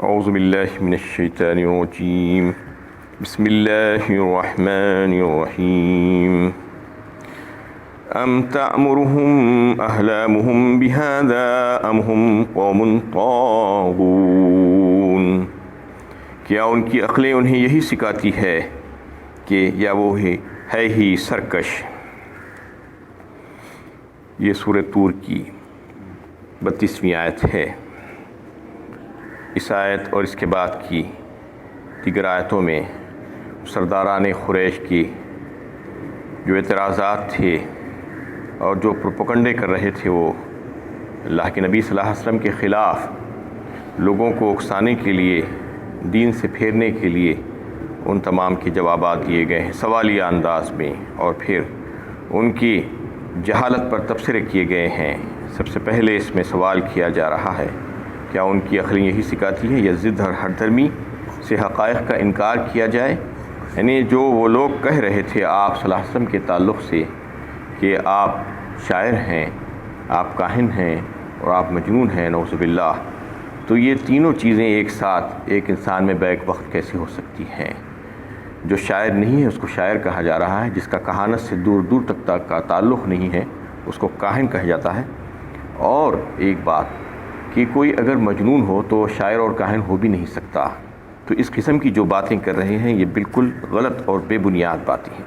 اعوذ باللہ من الشیطان الرجیم بسم اللہ الرحمن الرحیم ام تعمرهم احلامهم بهذا ام هم قوم طاغون، کیا ان کی عقلیں انہیں یہی سکھاتی ہے کہ یا وہ ہے ہی سرکش۔ یہ سورۃ طور کی 32ویں آیت ہے۔ اس آیت اور اس کے بعد کی دیگر آیتوں میں سرداران قریش کی جو اعتراضات تھے اور جو پروپیگنڈے کر رہے تھے وہ اللہ کے نبی صلی اللہ علیہ وسلم کے خلاف لوگوں کو اکسانے کے لیے، دین سے پھیرنے کے لیے ان تمام کے جوابات دیے گئے ہیں سوالیہ انداز میں، اور پھر ان کی جہالت پر تبصرے کیے گئے ہیں۔ سب سے پہلے اس میں سوال کیا جا رہا ہے کیا ان کی عقلیں یہی سکھاتی ہیں یا ضد اور ہر دھرمی سے حقائق کا انکار کیا جائے؟ یعنی جو وہ لوگ کہہ رہے تھے آپ صلی اللہ علیہ وسلم کے تعلق سے کہ آپ شاعر ہیں، آپ کاہن ہیں اور آپ مجنون ہیں نعوذ باللہ، تو یہ تینوں چیزیں ایک ساتھ ایک انسان میں بیک وقت کیسے ہو سکتی ہیں؟ جو شاعر نہیں ہے اس کو شاعر کہا جا رہا ہے، جس کا کہانت سے دور دور تک کا تعلق نہیں ہے اس کو کاہن کہا جاتا ہے۔ اور ایک بات کہ کوئی اگر مجنون ہو تو شاعر اور کاہن ہو بھی نہیں سکتا۔ تو اس قسم کی جو باتیں کر رہے ہیں یہ بالکل غلط اور بے بنیاد باتیں ہیں۔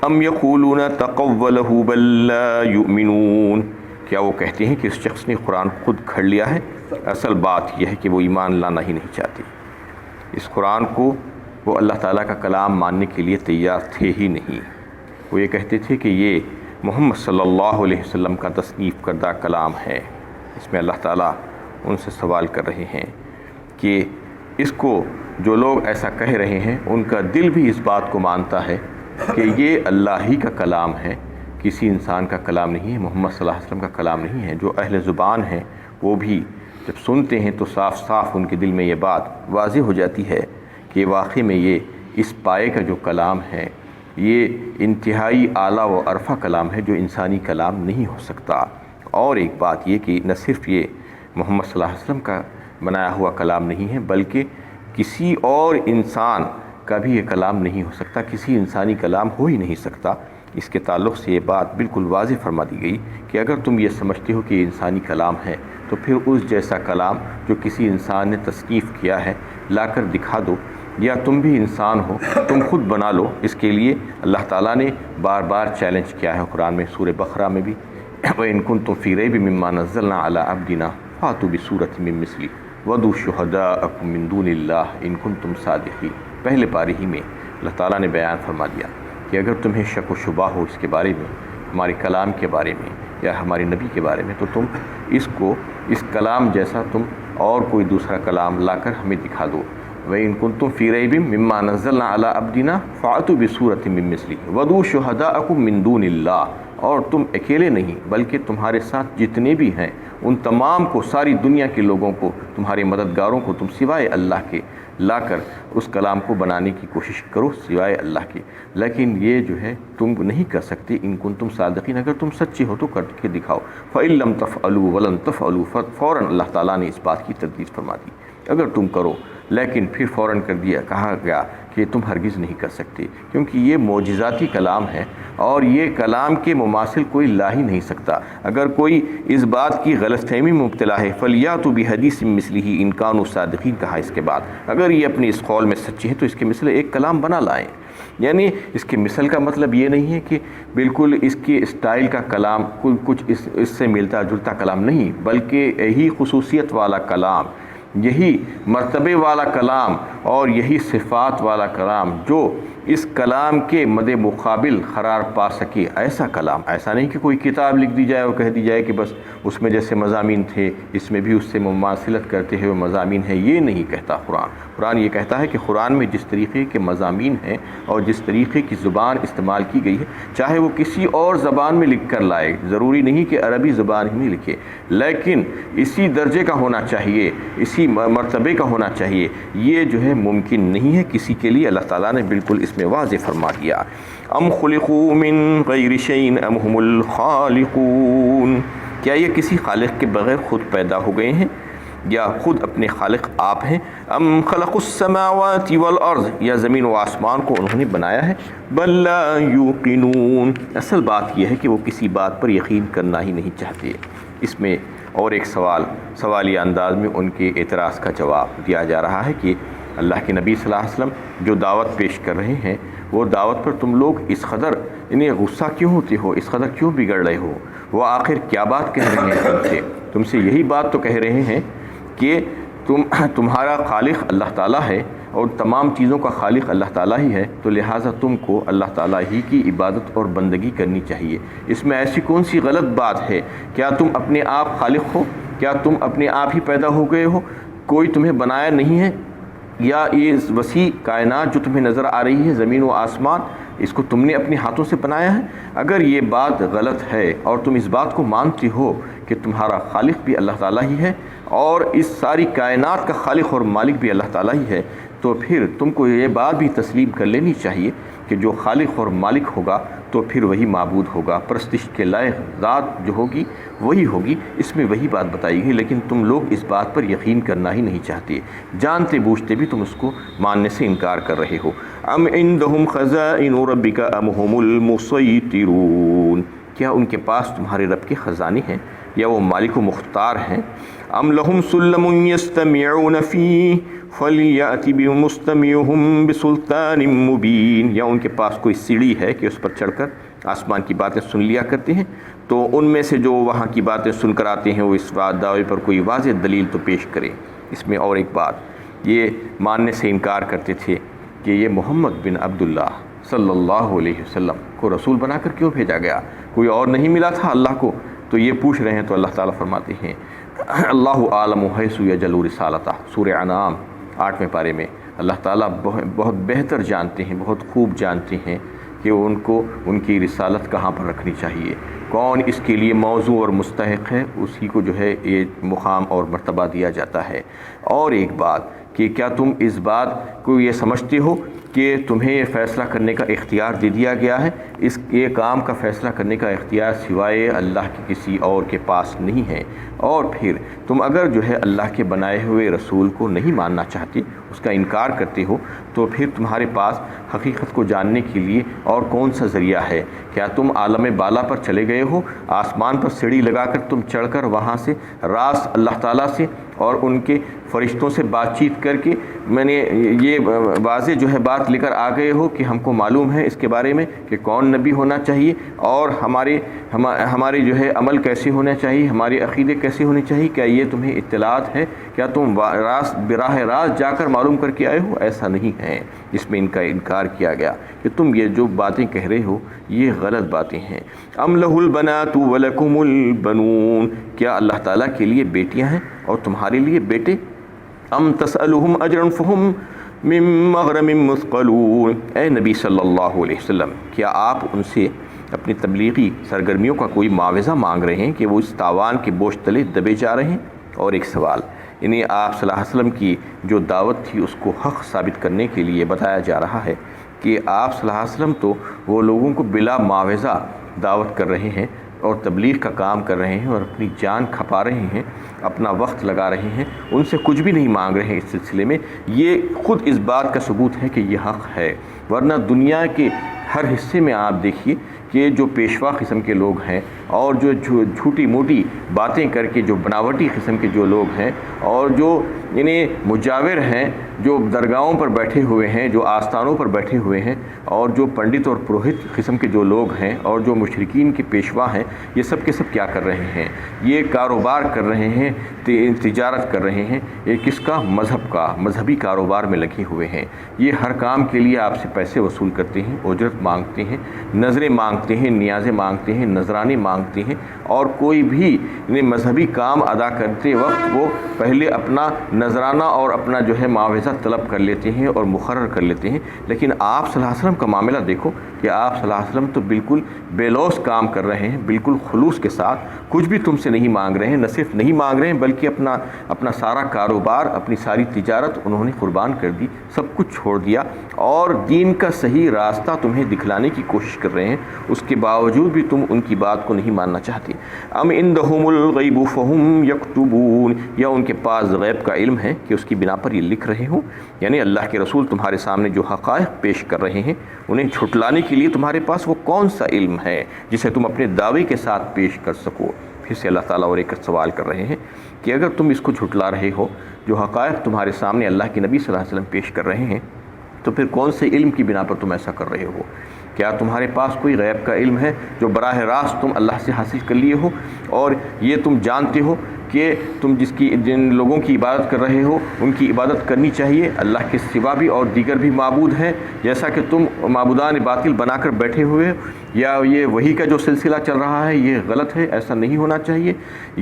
ام یقولون تقولہ بل لا یؤمنون، کیا وہ کہتے ہیں کہ اس شخص نے قرآن خود گھڑ لیا ہے؟ اصل بات یہ ہے کہ وہ ایمان لانا ہی نہیں چاہتے۔ اس قرآن کو وہ اللہ تعالیٰ کا کلام ماننے کے لیے تیار تھے ہی نہیں۔ وہ یہ کہتے تھے کہ یہ محمد صلی اللہ علیہ وسلم کا تصنیف کردہ کلام ہے۔ اس میں اللہ تعالیٰ ان سے سوال کر رہے ہیں کہ اس کو جو لوگ ایسا کہہ رہے ہیں ان کا دل بھی اس بات کو مانتا ہے کہ یہ اللہ ہی کا کلام ہے، کسی انسان کا کلام نہیں ہے، محمد صلی اللہ علیہ وسلم کا کلام نہیں ہے۔ جو اہل زبان ہیں وہ بھی جب سنتے ہیں تو صاف صاف ان کے دل میں یہ بات واضح ہو جاتی ہے کہ واقعی میں یہ اس پائے کا جو کلام ہے یہ انتہائی اعلیٰ و عرفہ کلام ہے جو انسانی کلام نہیں ہو سکتا۔ اور ایک بات یہ کہ نہ صرف یہ محمد صلی اللہ علیہ وسلم کا بنایا ہوا کلام نہیں ہے بلکہ کسی اور انسان کا بھی یہ کلام نہیں ہو سکتا، کسی انسانی کلام ہو ہی نہیں سکتا۔ اس کے تعلق سے یہ بات بالکل واضح فرما دی گئی کہ اگر تم یہ سمجھتے ہو کہ یہ انسانی کلام ہے تو پھر اس جیسا کلام جو کسی انسان نے تصنیف کیا ہے لا کر دکھا دو، یا تم بھی انسان ہو تم خود بنا لو۔ اس کے لیے اللہ تعالیٰ نے بار بار چیلنج کیا ہے قرآن میں، سورہ بقرہ میں بھی، وَإِن كُنتُمْ فِي رَيْبٍ مِّمَّا نَزَّلْنَا عَلَىٰ عَبْدِنَا فَأْتُوا بِسُورَةٍ مِّن مِّثْلِهِ وَادْعُوا شُهَدَاءَكُم مِّن دُونِ اللَّهِ إِن كُنتُمْ صَادِقِينَ۔ پہلے پارے ہی میں اللہ تعالیٰ نے بیان فرما دیا کہ اگر تمہیں شک و شبہ ہو اس کے بارے میں، ہمارے کلام کے بارے میں یا ہمارے نبی کے بارے میں، تو تم اس کو اس کلام جیسا تم اور کوئی دوسرا کلام لا کر ہمیں دکھا دو۔ وَإِن كُنتُمْ فِي رَيْبٍ مِّمَّا نَزَّلْنَا عَلَىٰ عَبْدِنَا فَأْتُوا بِسُورَةٍ مِّن مِّثْلِهِ وَادْعُوا شُهَدَاءَكُم مِّن دُونِ اللَّهِ، اور تم اکیلے نہیں بلکہ تمہارے ساتھ جتنے بھی ہیں ان تمام کو، ساری دنیا کے لوگوں کو، تمہارے مددگاروں کو تم سوائے اللہ کے لا کر اس کلام کو بنانے کی کوشش کرو سوائے اللہ کے۔ لیکن یہ جو ہے تم نہیں کر سکتے۔ ان کنتم صادقین، اگر تم سچے ہو تو کر کے دکھاؤ۔ فَإِن لَّمْ تَفْعَلُوا وَلَن تَفْعَلُوا، فوراً اللہ تعالیٰ نے اس بات کی تردید فرما دی اگر تم کرو، لیکن پھر فوراً کر دیا، کہا گیا کہ تم ہرگز نہیں کر سکتے، کیونکہ یہ معجزاتی کلام ہے اور یہ کلام کے مماثل کوئی لا ہی نہیں سکتا۔ اگر کوئی اس بات کی غلط فہمی میں مبتلا ہے فَلْيَأْتُوا بِحَدِيثٍ مِّثْلِهِ إِن كَانُوا صَادِقِينَ، کہا اس کے بعد اگر یہ اپنے اس قول میں سچے ہیں تو اس کے مثل ایک کلام بنا لائیں۔ یعنی اس کے مثل کا مطلب یہ نہیں ہے کہ بالکل اس کے اسٹائل کا کلام کچھ اس سے ملتا جلتا کلام نہیں، بلکہ یہی خصوصیت والا کلام، یہی مرتبے والا کلام اور یہی صفات والا کلام جو اس کلام کے مد مقابل قرار پا سکے، ایسا کلام۔ ایسا نہیں کہ کوئی کتاب لکھ دی جائے اور کہہ دی جائے کہ بس اس میں جیسے مضامین تھے اس میں بھی اس سے مماثلت کرتے ہوئے مضامین ہیں، یہ نہیں کہتا قرآن۔ قرآن یہ کہتا ہے کہ قرآن میں جس طریقے کے مضامین ہیں اور جس طریقے کی زبان استعمال کی گئی ہے، چاہے وہ کسی اور زبان میں لکھ کر لائے، ضروری نہیں کہ عربی زبان ہی میں لکھے، لیکن اسی درجے کا ہونا چاہیے، اسی مرتبے کا ہونا چاہیے۔ یہ جو ہے ممکن نہیں ہے کسی کے لیے۔ اللہ تعالیٰ نے بالکل اس میں واضح فرما دیا، ام خلقوا من غیر شیء ام هم الخالقون، کیا یہ کسی خالق کے بغیر خود پیدا ہو گئے ہیں یا خود اپنے خالق آپ ہیں؟ ام خلق السماوات والارض، یا زمین و آسمان کو انہوں نے بنایا ہے؟ بل لا یوقنون، اصل بات یہ ہے کہ وہ کسی بات پر یقین کرنا ہی نہیں چاہتے۔ اس میں اور ایک سوالیہ انداز میں ان کے اعتراض کا جواب دیا جا رہا ہے کہ اللہ کے نبی صلی اللہ علیہ وسلم جو دعوت پیش کر رہے ہیں، وہ دعوت پر تم لوگ اس قدر انہیں غصہ کیوں ہوتے ہو، اس قدر کیوں بگڑ رہے ہو؟ وہ آخر کیا بات کہہ رہے ہیں تم سے یہی بات تو کہہ رہے ہیں کہ تمہارا خالق اللہ تعالیٰ ہے اور تمام چیزوں کا خالق اللہ تعالیٰ ہی ہے، تو لہٰذا تم کو اللہ تعالیٰ ہی کی عبادت اور بندگی کرنی چاہیے۔ اس میں ایسی کون سی غلط بات ہے؟ کیا تم اپنے آپ خالق ہو؟ کیا تم اپنے آپ ہی پیدا ہو گئے ہو؟ کوئی تمہیں بنایا نہیں ہے؟ یا یہ وسیع کائنات جو تمہیں نظر آ رہی ہے، زمین و آسمان، اس کو تم نے اپنے ہاتھوں سے بنایا ہے؟ اگر یہ بات غلط ہے اور تم اس بات کو مانتے ہو کہ تمہارا خالق بھی اللہ تعالیٰ ہی ہے اور اس ساری کائنات کا خالق اور مالک بھی اللہ تعالیٰ ہی ہے، تو پھر تم کو یہ بات بھی تسلیم کر لینی چاہیے کہ جو خالق اور مالک ہوگا تو پھر وہی معبود ہوگا، پرستش کے لائق ذات جو ہوگی وہی ہوگی۔ اس میں وہی بات بتائی گئی، لیکن تم لوگ اس بات پر یقین کرنا ہی نہیں چاہتے، جانتے بوجھتے بھی تم اس کو ماننے سے انکار کر رہے ہو۔ ام عندهم خزائن ربک ام هم المسیطرون، کیا ان کے پاس تمہارے رب کے خزانے ہیں یا وہ مالک و مختار ہیں؟ ام لهم سلم یستمعون فیہ فلیأت بمستمعهم بسلطان مبین، یا ان کے پاس کوئی سیڑھی ہے کہ اس پر چڑھ کر آسمان کی باتیں سن لیا کرتے ہیں، تو ان میں سے جو وہاں کی باتیں سن کر آتے ہیں وہ اس دعوے پر کوئی واضح دلیل تو پیش کرے۔ اس میں اور ایک بات، یہ ماننے سے انکار کرتے تھے کہ یہ محمد بن عبداللہ صلی اللہ علیہ وسلم کو رسول بنا کر کیوں بھیجا گیا؟ کوئی اور نہیں ملا تھا اللہ کو؟ تو یہ پوچھ رہے ہیں، تو اللہ تعالیٰ فرماتے ہیں اللہ عالم حیث یجعل رسالتہ، سورہ انعام 8ویں پارے میں اللہ تعالیٰ بہت بہتر جانتے ہیں، بہت خوب جانتے ہیں کہ ان کو ان کی رسالت کہاں پر رکھنی چاہیے، کون اس کے لیے موضوع اور مستحق ہے، اسی کو جو ہے یہ مقام اور مرتبہ دیا جاتا ہے۔ اور ایک بات کہ کیا تم اس بات کو یہ سمجھتے ہو کہ تمہیں یہ فیصلہ کرنے کا اختیار دے دیا گیا ہے؟ یہ کام کا فیصلہ کرنے کا اختیار سوائے اللہ کے کسی اور کے پاس نہیں ہے۔ اور پھر تم اگر جو ہے اللہ کے بنائے ہوئے رسول کو نہیں ماننا چاہتے، اس کا انکار کرتے ہو، تو پھر تمہارے پاس حقیقت کو جاننے کے لیے اور کون سا ذریعہ ہے؟ کیا تم عالم بالا پر چلے گئے ہو؟ آسمان پر سیڑھی لگا کر تم چڑھ کر وہاں سے راست اللہ تعالیٰ سے اور ان کے فرشتوں سے بات چیت کر کے میں نے یہ واضح جو ہے بات لے کر آ گئے ہو کہ ہم کو معلوم ہے اس کے بارے میں کہ کون نبی ہونا چاہیے اور ہمارے جو ہے عمل کیسے ہونا چاہیے، ہمارے عقیدے کیسے ہونے چاہیے؟ کیا یہ تمہیں اطلاعات ہے؟ کیا تم براہ راست جا کر معلوم کر کے آئے ہو؟ ایسا نہیں ہے۔ اس میں ان کا انکار کیا گیا کہ تم یہ جو باتیں کہہ رہے ہو یہ غلط باتیں ہیں۔ ام لہ البنات ولکم البنون، کیا اللہ تعالیٰ کے لیے بیٹیاں ہیں اور تمہارے لیے بیٹے؟ ام تسألہم اجرا فہم من مغرم مثقلون، اے نبی صلی اللہ علیہ وسلم، کیا آپ ان سے اپنی تبلیغی سرگرمیوں کا کوئی معاوضہ مانگ رہے ہیں کہ وہ اس تاوان کے بوجھ تلے دبے جا رہے ہیں؟ اور ایک سوال، انہیں آپ صلی اللہ علیہ وسلم کی جو دعوت تھی اس کو حق ثابت کرنے کے لیے بتایا جا رہا ہے کہ آپ صلی اللہ علیہ وسلم تو وہ لوگوں کو بلا معاوضہ دعوت کر رہے ہیں اور تبلیغ کا کام کر رہے ہیں اور اپنی جان کھپا رہے ہیں، اپنا وقت لگا رہے ہیں، ان سے کچھ بھی نہیں مانگ رہے ہیں اس سلسلے میں۔ یہ خود اس بات کا ثبوت ہے کہ یہ حق ہے، ورنہ دنیا کے ہر حصے میں آپ دیکھیے کہ جو پیشوا قسم کے لوگ ہیں اور جو جھوٹی موٹی باتیں کر کے جو بناوٹی قسم کے جو لوگ ہیں اور جو انہیں مجاور ہیں، جو درگاہوں پر بیٹھے ہوئے ہیں، جو آستانوں پر بیٹھے ہوئے ہیں، اور جو پنڈت اور پروہت قسم کے جو لوگ ہیں اور جو مشرکین کے پیشوا ہیں، یہ سب کے سب کیا کر رہے ہیں؟ یہ کاروبار کر رہے ہیں، تجارت کر رہے ہیں۔ یہ کس کا؟ مذہب کا، مذہبی کاروبار میں لگے ہوئے ہیں۔ یہ ہر کام کے لیے آپ سے پیسے وصول کرتے ہیں، اجرت مانگتے ہیں، نظریں مانگتے ہیں، نیازیں مانگتے ہیں، نذرانے مانگتے ہیں، اور کوئی بھی مذہبی کام ادا کرتے وقت وہ پہلے اپنا نذرانہ اور اپنا جو ہے معاوضہ طلب کر لیتے ہیں اور مقرر کر لیتے ہیں۔ لیکن آپ صلی اللہ علیہ وسلم کا معاملہ دیکھو کہ آپ صلی اللہ علیہ وسلم تو بالکل بے لوث کام کر رہے ہیں، بالکل خلوص کے ساتھ، کچھ بھی تم سے نہیں مانگ رہے ہیں، نہ صرف نہیں مانگ رہے ہیں بلکہ اپنا سارا کاروبار، اپنی ساری تجارت انہوں نے قربان کر دی، سب کچھ چھوڑ دیا اور دین کا صحیح راستہ تمہیں دکھلانے کی کوشش کر رہے ہیں۔ اس کے باوجود بھی تم ان کی بات کو نہیں نہیں ماننا چاہتے. ام عندهم الغیب فہم یکتبون، یا ان کے پاس غیب کا علم ہے کہ اس کی بنا پر یہ لکھ رہے ہوں. یعنی اللہ کے رسول تمہارے سامنے جو حقائق پیش کر رہے ہیں انہیں جھٹلانے کے لیے تمہارے پاس وہ کون سا علم ہے جسے تم اپنے دعوے کے ساتھ پیش کر سکو. پھر سے اللہ تعالیٰ اور ایک سوال کر رہے ہیں کہ اگر تم اس کو جھٹلا رہے ہو، جو حقائق تمہارے سامنے اللہ کے نبی صلی اللہ علیہ وسلم پیش کر رہے ہیں، تو پھر کون سے علم کی بنا پر تم ایسا کر رہے ہو؟ کیا تمہارے پاس کوئی غیب کا علم ہے جو براہ راست تم اللہ سے حاصل کر لیے ہو، اور یہ تم جانتے ہو کہ تم جن لوگوں کی عبادت کر رہے ہو ان کی عبادت کرنی چاہیے، اللہ کے سوا بھی اور دیگر بھی معبود ہیں جیسا کہ تم معبودان باطل بنا کر بیٹھے ہوئے، یا یہ وہی کا جو سلسلہ چل رہا ہے یہ غلط ہے، ایسا نہیں ہونا چاہیے،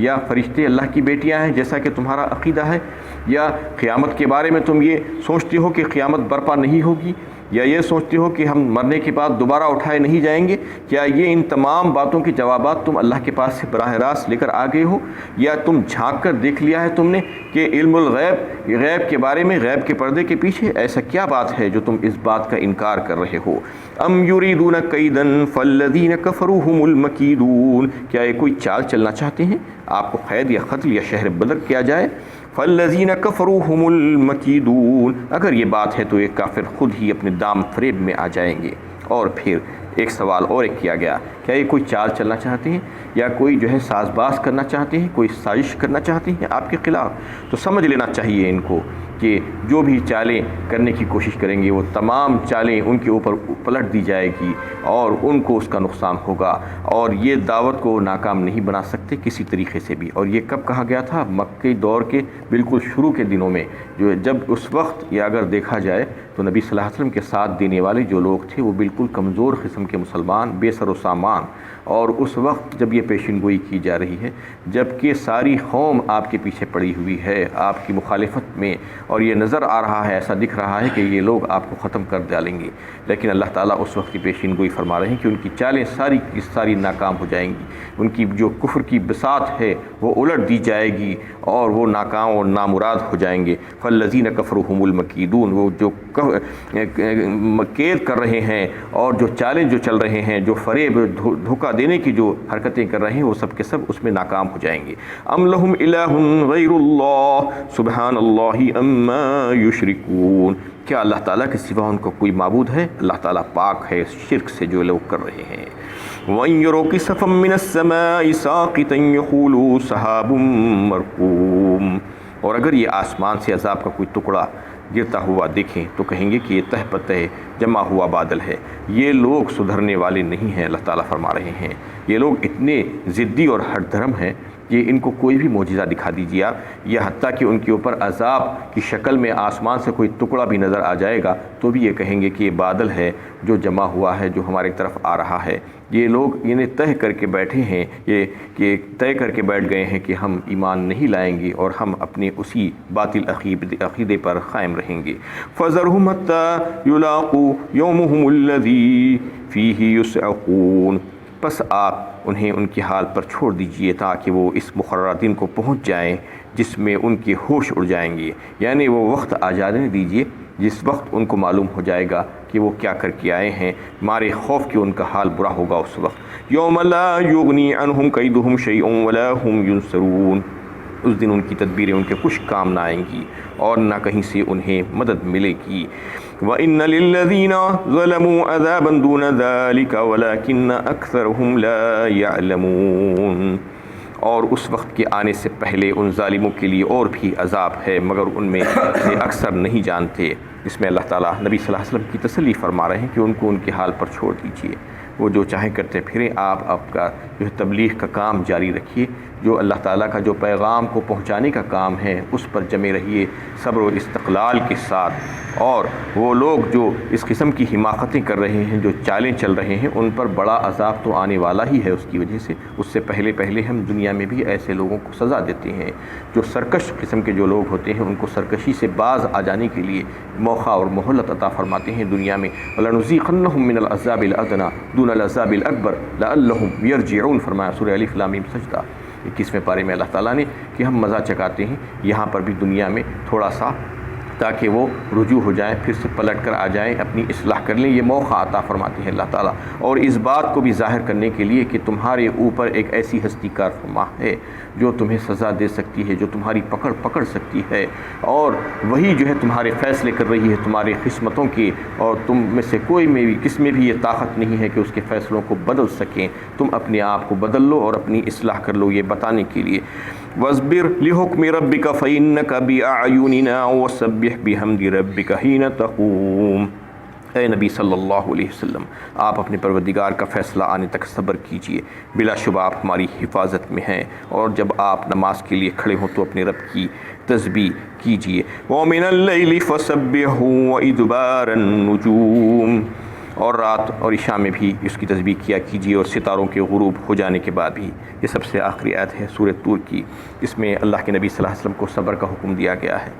یا فرشتے اللہ کی بیٹیاں ہیں جیسا کہ تمہارا عقیدہ ہے، یا قیامت کے بارے میں تم یہ سوچتے ہو کہ قیامت برپا نہیں ہوگی، یا یہ سوچتے ہو کہ ہم مرنے کے بعد دوبارہ اٹھائے نہیں جائیں گے. کیا یہ ان تمام باتوں کے جوابات تم اللہ کے پاس سے براہ راست لے کر آ گئے ہو، یا تم جھانک کر دیکھ لیا ہے تم نے کہ علم الغیب، غیب کے بارے میں، غیب کے پردے کے پیچھے ایسا کیا بات ہے جو تم اس بات کا انکار کر رہے ہو؟ ام یریدون کیدا فالذین کفروا هم المکیدون، کیا یہ کوئی چال چلنا چاہتے ہیں آپ کو قید یا قتل یا شہر بدر کیا جائے؟ فالذین کفروا هم المکیدون، اگر یہ بات ہے تو یہ کافر خود ہی اپنے دام فریب میں آ جائیں گے. اور پھر ایک سوال اور ایک کیا گیا، کیا یہ کوئی چال چلنا چاہتے ہیں یا کوئی جو ہے ساز باز کرنا چاہتے ہیں، کوئی سازش کرنا چاہتے ہیں آپ کے خلاف؟ تو سمجھ لینا چاہیے ان کو کہ جو بھی چالیں کرنے کی کوشش کریں گے وہ تمام چالیں ان کے اوپر پلٹ دی جائے گی اور ان کو اس کا نقصان ہوگا، اور یہ دعوت کو ناکام نہیں بنا سکتے کسی طریقے سے بھی. اور یہ کب کہا گیا تھا؟ مکی دور کے بالکل شروع کے دنوں میں، جو جب اس وقت یہ اگر دیکھا جائے تو نبی صلی اللہ علیہ وسلم کے ساتھ دینے والے جو لوگ تھے وہ بالکل کمزور قسم کے مسلمان، بے سر و سامان. اور اس وقت جب یہ پیشن گوئی کی جا رہی ہے، جب کہ ساری قوم آپ کے پیچھے پڑی ہوئی ہے آپ کی مخالفت میں، اور یہ نظر آ رہا ہے، ایسا دکھ رہا ہے کہ یہ لوگ آپ کو ختم کر ڈالیں گے، لیکن اللہ تعالیٰ اس وقت کی پیشن گوئی فرما رہے ہیں کہ ان کی چالیں ساری کی ساری ناکام ہو جائیں گی، ان کی جو کفر کی بساط ہے وہ الٹ دی جائے گی اور وہ ناکام اور نامراد ہو جائیں گے. فالذین کفروا هم المکیدون، وہ جو قید کر رہے ہیں اور جو چالیں جو چل رہے ہیں، جو فریب دھوکہ دینے کی جو حرکتیں کر رہے ہیں، وہ سب کے سب اس میں ناکام ہو جائیں گے. ام لہم الہ غیر اللہ سبحان اللہ اما یشرکون، کیا اللہ تعالیٰ کے سوا ان کو کوئی معبود ہے؟ اللہ تعالیٰ پاک ہے اس شرک سے جو لوگ کر رہے ہیں. وَإِن يَرَوْا كِسَفًا مِّنَ السَّمَاءِ سَاقِطًا يَقُولُوا سَحَابٌ مَّرْكُومٌ، اور اگر یہ آسمان سے عذاب کا کوئی ٹکڑا گرتا ہوا دیکھیں تو کہیں گے کہ یہ تہ پتہ جمع ہوا بادل ہے. یہ لوگ سدھرنے والے نہیں ہیں، اللہ تعالیٰ فرما رہے ہیں. یہ لوگ اتنے ضدی اور ہٹ دھرم ہیں کہ ان کو کوئی بھی معجزہ دکھا دیجیے آپ، یا حتیٰ کہ ان کے اوپر عذاب کی شکل میں آسمان سے کوئی ٹکڑا بھی نظر آ جائے گا تو بھی یہ کہیں گے کہ یہ بادل ہے جو جمع ہوا ہے، جو ہمارے طرف آ رہا ہے. یہ لوگ انہیں طے کر کے بیٹھے ہیں، یہ کہ طے کر کے بیٹھ گئے ہیں کہ ہم ایمان نہیں لائیں گے اور ہم اپنے اسی باطل عقیدے پر قائم رہیں گے. فَذَرْهُمْ حَتَّى يُلَاقُوا يَوْمَهُمُ الَّذِي فِيهِ يُسْعَقُونَ، پس آپ انہیں ان کے حال پر چھوڑ دیجئے تاکہ وہ اس مقررہ دن کو پہنچ جائیں جس میں ان کے ہوش اڑ جائیں گے. یعنی وہ وقت آ جانے دیجئے جس وقت ان کو معلوم ہو جائے گا کہ وہ کیا کر کے آئے ہیں، مارے خوف کہ ان کا حال برا ہوگا اس وقت. یوم لا یغنی عنہم کیدہم شیئا ولا ہم ینصرون، اس دن ان کی تدبیریں ان کے کچھ کام نہ آئیں گی اور نہ کہیں سے انہیں مدد ملے گی. وَإِنَّ لِلَّذِينَ ظَلَمُوا عَذَابًا دُونَ ذَلِكَ وَلَكِنَّ أَكْثَرَهُمْ لَا يَعْلَمُونَ، اور اس وقت کے آنے سے پہلے ان ظالموں کے لیے اور بھی عذاب ہے مگر ان میں سے اکثر نہیں جانتے. اس میں اللہ تعالیٰ نبی صلی اللہ علیہ وسلم کی تسلی فرما رہے ہیں کہ ان کو ان کے حال پر چھوڑ دیجیے، وہ جو چاہیں کرتے پھریں، آپ کا جو تبلیغ کا کام جاری رکھیے، جو اللہ تعالیٰ کا جو پیغام کو پہنچانے کا کام ہے اس پر جمے رہیے صبر و استقلال کے ساتھ. اور وہ لوگ جو اس قسم کی حماقتیں کر رہے ہیں، جو چالیں چل رہے ہیں، ان پر بڑا عذاب تو آنے والا ہی ہے اس کی وجہ سے. اس سے پہلے ہم دنیا میں بھی ایسے لوگوں کو سزا دیتے ہیں. جو سرکش قسم کے جو لوگ ہوتے ہیں ان کو سرکشی سے باز آ جانے کے لیے موقع اور مہلت عطا فرماتے ہیں دنیا میں. وَلَنُذِيقَنَّهُم مِّنَ الْعَذَابِ الْأَدْنَىٰ دُونَ الْعَذَابِ الْأَكْبَرِ لَعَلَّهُمْ يَرْجِعُونَ، فرمایا سورہ الف لام میم سجدہ 21ویں پارے میں اللہ تعالیٰ نے کہ ہم مزہ چکاتے ہیں یہاں پر بھی دنیا میں تھوڑا سا تاکہ وہ رجوع ہو جائیں، پھر سے پلٹ کر آ جائیں، اپنی اصلاح کر لیں۔ یہ موقع عطا فرماتے ہیں اللہ تعالیٰ، اور اس بات کو بھی ظاہر کرنے کے لیے کہ تمہارے اوپر ایک ایسی ہستی کار فرما ہے جو تمہیں سزا دے سکتی ہے، جو تمہاری پکڑ سکتی ہے، اور وہی جو ہے تمہارے فیصلے کر رہی ہے تمہارے قسمتوں کے، اور تم میں سے کوئی میں بھی کس میں بھی یہ طاقت نہیں ہے کہ اس کے فیصلوں کو بدل سکیں۔ تم اپنے آپ کو بدل لو اور اپنی اصلاح کر لو، یہ بتانے کے لیے وَاصْبِرْ لِحُكْمِ رَبِّكَ فَإِنَّكَ بِأَعْيُنِنَا وَسَبِّحْ بِحَمْدِ رَبِّكَ حِينَ تَقُومُ۔ اے نبی صلی اللہ علیہ وسلم، آپ اپنے پروردگار کا فیصلہ آنے تک صبر کیجئے، بلا شبہ آپ ہماری حفاظت میں ہیں، اور جب آپ نماز کے لیے کھڑے ہوں تو اپنے رب کی تسبیح کیجئے۔ وَمِنَ اللَّيْلِ فَسَبِّحْهُ وَإِدْبَارَ النُّجُومِ، اور رات اور عشاء میں بھی اس کی تسبیح کیا کیجیے، اور ستاروں کے غروب ہو جانے کے بعد بھی۔ یہ سب سے آخری آیت ہے سورۃ طور کی، اس میں اللہ کے نبی صلی اللہ علیہ وسلم کو صبر کا حکم دیا گیا ہے،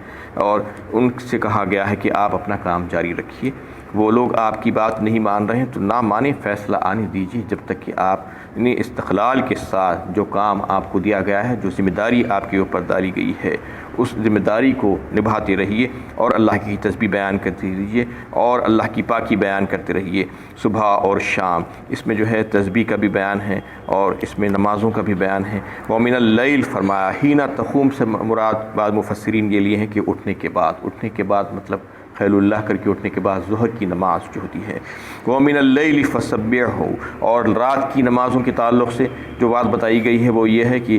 اور ان سے کہا گیا ہے کہ آپ اپنا کام جاری رکھیے۔ وہ لوگ آپ کی بات نہیں مان رہے ہیں تو نہ مانیں، فیصلہ آنے دیجیے جب تک کہ آپ نے استقلال کے ساتھ جو کام آپ کو دیا گیا ہے، جو ذمہ داری آپ کے اوپر ڈالی گئی ہے، اس ذمہ داری کو نبھاتے رہیے، اور اللہ کی تسبیح بیان کرتے رہیے، اور اللہ کی پاکی بیان کرتے رہیے صبح اور شام۔ اس میں جو ہے تسبیح کا بھی بیان ہے، اور اس میں نمازوں کا بھی بیان ہے۔ وَمِنَ اللَّيْلِ فرمایا، حین تقوم سے مراد بعض مفسرین یہ لیے ہیں کہ اٹھنے کے بعد مطلب خیل اللہ کر کے اٹھنے کے بعد ظہر کی نماز جو ہوتی ہے۔ وَمِنَ اللَّيْلِ فَسَبِّحْهُ، اور رات کی نمازوں کے تعلق سے جو بات بتائی گئی ہے وہ یہ ہے کہ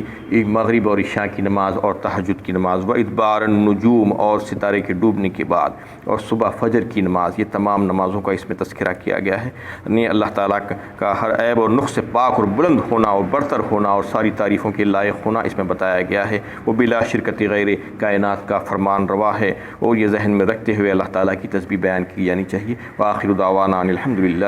مغرب اور عشاء کی نماز اور تہجد کی نماز، وَإِدْبَارَ النُّجُومِ، اور ستارے کے ڈوبنے کے بعد، اور صبح فجر کی نماز، یہ تمام نمازوں کا اس میں تذکرہ کیا گیا ہے۔ یعنی اللہ تعالیٰ کا ہر عیب اور نقص سے پاک اور بلند ہونا اور برتر ہونا اور ساری تعریفوں کے لائق ہونا اس میں بتایا گیا ہے۔ وہ بلا شرکت غیر کائنات کا فرمان روا ہے، اور یہ ذہن میں رکھتے ہوئے اللہ تعالیٰ کی تسبیح بیان کی جانی چاہیے۔ وآخر دعوانا ان الحمد للہ